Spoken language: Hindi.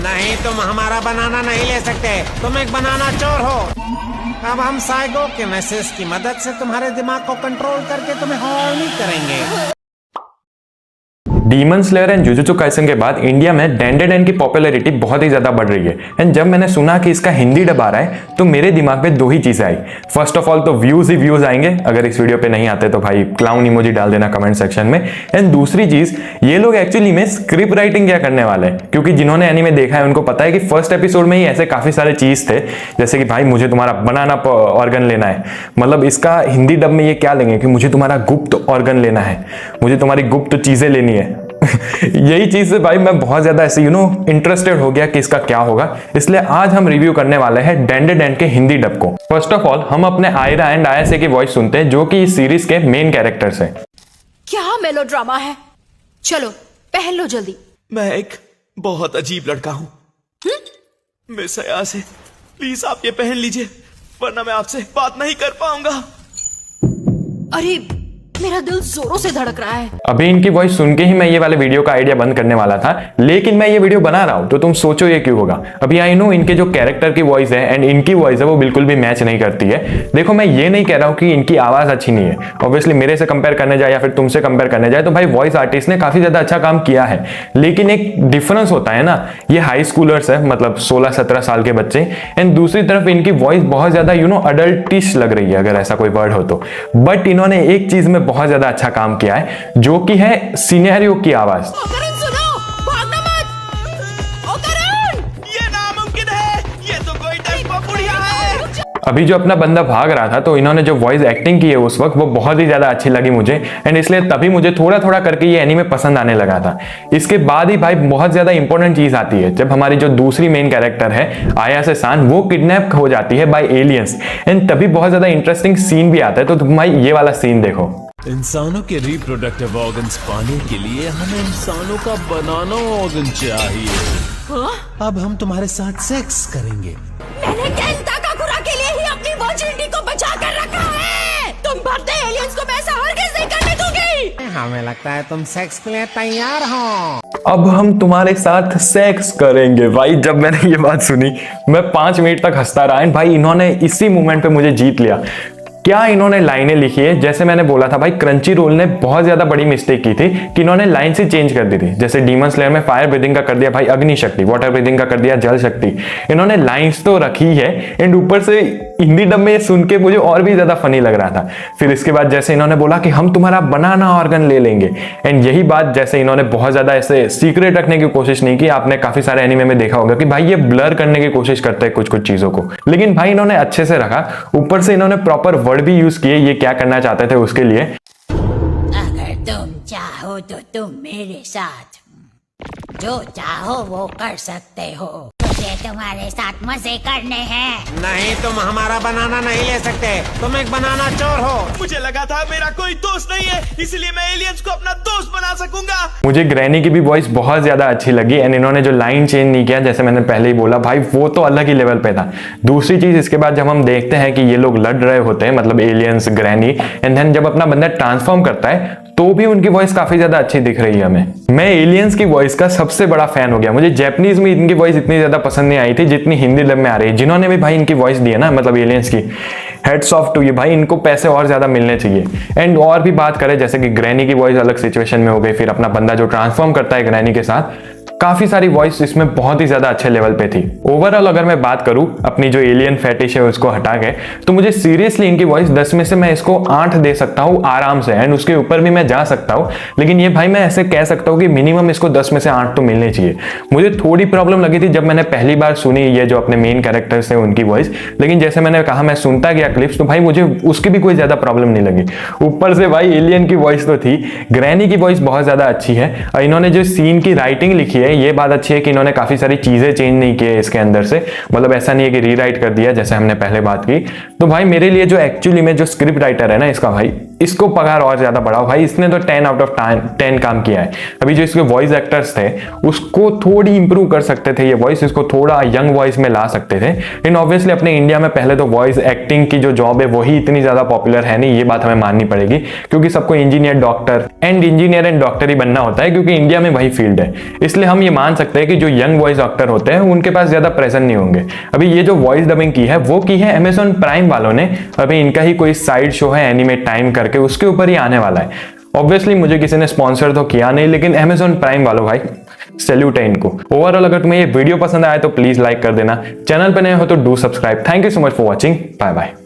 नहीं, तुम हमारा बनाना नहीं ले सकते, तुम एक बनाना चोर हो। अब हम साइको किनेसिस की मदद से तुम्हारे दिमाग को कंट्रोल करके तुम्हें हॉर्नी करेंगे। Demon slayer and jujutsu Kaisen के बाद इंडिया में डेंडेडन की पॉपुलैरिटी बहुत ही ज्यादा बढ़ रही है। एंड जब मैंने सुना कि इसका हिंदी डब आ रहा है तो मेरे दिमाग में दो ही चीजें आई। फर्स्ट ऑफ ऑल तो व्यूज ही व्यूज आएंगे, अगर इस वीडियो पे नहीं आते तो भाई क्लाउन इमोजी डाल देना कमेंट सेक्शन में। एंड दूसरी चीज, ये लोग एक्चुअली में स्क्रिप्ट राइटिंग क्या करने वाले हैं, क्योंकि जिन्होंने एनीमे देखा है उनको पता है कि फर्स्ट एपिसोड में ही ऐसे काफी सारे चीज थे, जैसे कि भाई मुझे तुम्हारा बनाना ऑर्गन लेना है, मतलब इसका हिंदी डब में ये क्या लेंगे कि मुझे तुम्हारा गुप्त ऑर्गन लेना है, मुझे तुम्हारी गुप्त चीजें लेनी है। यही चीज से भाई मैं बहुत ज्यादा ऐसे इंटरेस्टेड हो गया कि इसका क्या होगा, इसलिए आज हम रिव्यू करने वाले हैं डेंडेडन के हिंदी डब को। फर्स्ट ऑफ ऑल हम अपने आयरा एंड आयसे की वॉइस सुनते हैं, जो कि इस सीरीज के मेन कैरेक्टर्स हैं। क्या मेलोड्रामा है, चलो पहन लो जल्दी। मैं एक बहुत अजीब लड़का हूँ मिस अयासे, प्लीज आप ये पहन लीजिए, वरना मैं आपसे बात नहीं कर पाऊंगा। अरे मेरा दिल जोरों से धड़क रहा है। अभी इनकी वॉइस सुन के ही मैं ये वाले वीडियो का आइडिया बंद करने वाला था, लेकिन मैं ये वीडियो बना रहा हूं तो तुम सोचो ये क्यों होगा। अभी आई नो इनके जो कैरेक्टर की वॉइस है एंड इनकी वॉइस है वो बिल्कुल भी मैच नहीं करती है। देखो मैं ये नहीं कह रहा हूं कि इनकी आवाज अच्छी नहीं है, ऑब्वियसली मेरे से कंपेयर करने जाए या फिर तुमसे कंपेयर करने जाए तो भाई वॉइस आर्टिस्ट ने काफी ज्यादा अच्छा काम किया है, लेकिन एक डिफरेंस होता है ना, ये हाई स्कूलर्स है, मतलब 16-17 साल के बच्चे, एंड दूसरी तरफ इनकी वॉइस बहुत ज्यादा अडल्टिश लग रही है, अगर ऐसा कोई वर्ड हो तो। बट इन्होंने एक चीज में बहुत ज्यादा अच्छा काम किया है, जो कि है सिनेरियो की आवाज। करण सुनो, भागना मत। करण, ये नामुमकिन है, ये तो कोई टप्पा बुढ़िया है। अभी जो अपना बंदा भाग रहा था तो इन्होंने जो वॉइस एक्टिंग की है उस वक्त वो बहुत ही ज्यादा अच्छी लगी मुझे, एंड इसलिए तभी मुझे थोड़ा थोड़ा करके ये एनीमे पसंद आने लगा था। इसके बाद ही भाई बहुत ज्यादा इंपॉर्टेंट चीज आती है, जब हमारी जो दूसरी मेन कैरेक्टर है आयासे सान, वो किडनैप हो जाती है बाय एलियंस, एंड तभी बहुत ज्यादा इंटरेस्टिंग सीन भी आता है। तो तुम भाई ये वाला सीन देखो। इंसानों के रिप्रोडक्टिव ऑर्गन्स पाने के लिए हमें इंसानों का बनाना ऑर्गन चाहिए। अब हम तुम्हारे साथ सेक्स करेंगे। मैंने केंटा काकुरा के लिए ही अपनी वर्जिनिटी को बचा कर रखा है। तुम भरते एलियंस को मैं ऐसा हरगिज़ नहीं करने दूंगी। हमें लगता है तुम सेक्स के लिए तैयार हो। अब हम तुम्हारे साथ सेक्स करेंगे। भाई जब मैंने ये बात सुनी मैं 5 मिनट तक हंसता रहा, एंड भाई इन्होंने इसी मोमेंट पे मुझे जीत लिया। क्या इन्होंने लाइनें लिखी है, जैसे मैंने बोला था भाई क्रंची रोल ने बहुत ज्यादा बड़ी मिस्टेक की थी कि इन्होंने लाइन से चेंज कर दी थी। जैसे डीमन स्लेयर में फायर ब्रीदिंग का कर दिया भाई अग्नि शक्ति, वाटर ब्रीदिंग का कर दिया जल शक्ति। इन्होंने लाइंस तो रखी है, एंड ऊपर से हिंदी डब में सुन के मुझे और भी ज्यादा फनी लग रहा था। फिर इसके बाद जैसे इन्होंने बोला कि हम तुम्हारा बनाना ऑर्गन ले लेंगे, एंड यही बात जैसे इन्होंने बहुत ज्यादा ऐसे सीक्रेट रखने की कोशिश नहीं की। आपने काफी सारे एनीमे में देखा होगा कि भाई ये ब्लर करने की कोशिश करते हैं कुछ कुछ चीजों को, लेकिन भाई इन्होंने अच्छे से रखा। ऊपर से इन्होंने प्रॉपर वर्ड भी यूज किए, ये क्या करना चाहते थे उसके लिए। अगर तुम चाहो तो तुम मेरे साथ जो चाहो वो कर सकते हो, मुझे तुम्हारे साथ मजे करने हैं। नहीं, तुम हमारा बनाना नहीं ले सकते, तुम एक बनाना चोर हो। मुझे लगा था मेरा कोई दोस्त नहीं है, इसलिए मैं एलियंस को अपना दोस्त बना सकूंगा। मुझे ग्रैनी की भी वॉइस बहुत ज्यादा अच्छी लगी, एंड इन्होंने जो लाइन चेंज नहीं किया, जैसे मैंने पहले ही बोला भाई वो तो अलग ही लेवल पे था। दूसरी चीज इसके बाद जब हम देखते हैं कि ये लोग लड़ रहे होते हैं, मतलब एलियंस ग्रैनी, एंड देन जब अपना बंदा ट्रांसफॉर्म करता है तो भी उनकी वॉइस काफी ज्यादा अच्छी दिख रही है हमें। मैं एलियंस की वॉइस का सबसे बड़ा फैन हो गया। मुझे जैपनीज में इनकी वॉइस इतनी ज्यादा पसंद नहीं आई थी जितनी हिंदी डब में आ रही है। जिन्होंने भी भाई इनकी वॉइस दी है ना, मतलब एलियंस की, हेड्स ऑफ टू यू भाई, इनको पैसे और ज्यादा मिलने चाहिए। एंड और भी बात करें जैसे कि ग्रैनी की वॉइस अलग सिचुएशन में हो गई, फिर अपना बंदा जो ट्रांसफॉर्म करता है ग्रैनी के साथ, काफी सारी वॉइस इसमें बहुत ही ज्यादा अच्छे लेवल पे थी। ओवरऑल अगर मैं बात करूं अपनी जो एलियन फेटिश है उसको हटा के, तो मुझे सीरियसली इनकी वॉइस 10 में से मैं इसको 8 दे सकता हूं आराम से, एंड उसके ऊपर भी मैं जा सकता हूं। लेकिन ये भाई मैं ऐसे कह सकता हूं कि मिनिमम इसको 10 में से 8 तो मिलने चाहिए। मुझे थोड़ी प्रॉब्लम लगी थी जब मैंने पहली बार सुनी ये जो अपने मेन कैरेक्टर्स है उनकी वॉइस, लेकिन जैसे मैंने कहा मैं सुनता गया क्लिप्स तो भाई मुझे उसकी भी कोई ज्यादा प्रॉब्लम नहीं लगी। ऊपर से भाई एलियन की वॉइस तो थी, ग्रैनी की वॉइस बहुत ज्यादा अच्छी है, और इन्होंने जो सीन की राइटिंग लिखी है ये बात अच्छी है कि इन्होंने काफी सारी चीजें चेंज नहीं की है इसके अंदर से, मतलब ऐसा नहीं है कि रीराइट कर दिया जैसे हमने पहले बात की। तो भाई मेरे लिए जो एक्चुअली में जो स्क्रिप्ट राइटर है ना इसका, भाई इसको पगार और ज्यादा बढ़ाओ भाई, इसने तो 10 आउट ऑफ 10 काम किया है। अभी जो इसके वॉइस एक्टर्स थे उसको थोड़ी इंप्रूव कर सकते थे, ये वॉइस इसको थोड़ा यंग वॉइस में ला सकते थे। लेकिन ऑब्वियसली अपने इंडिया में पहले तो वॉइस एक्टिंग की जो जॉब है वही इतनी ज्यादा पॉपुलर है नहीं, ये बात हमें माननी पड़ेगी, क्योंकि सबको इंजीनियर एंड डॉक्टर ही बनना होता है, क्योंकि इंडिया में वही फील्ड है। इसलिए हम ये मान सकते हैं कि जो यंग वॉइस एक्टर होते हैं उनके पास ज्यादा प्रेजेंट नहीं होंगे। अभी ये जो वॉइस डबिंग की है वो की है अमेजॉन प्राइम वालों ने, अभी इनका ही कोई साइड शो है एनिमेट टाइम करके, उसके ऊपर ही आने वाला है। ऑब्वियसली मुझे किसी ने स्पॉन्सर तो किया नहीं, लेकिन अमेजॉन प्राइम वालों भाई सैल्यूट है इनको। ओवरऑल अगर तुम्हें ये वीडियो पसंद आए तो प्लीज लाइक कर देना, चैनल पे नए हो तो do subscribe. Thank you so much for watching, bye bye.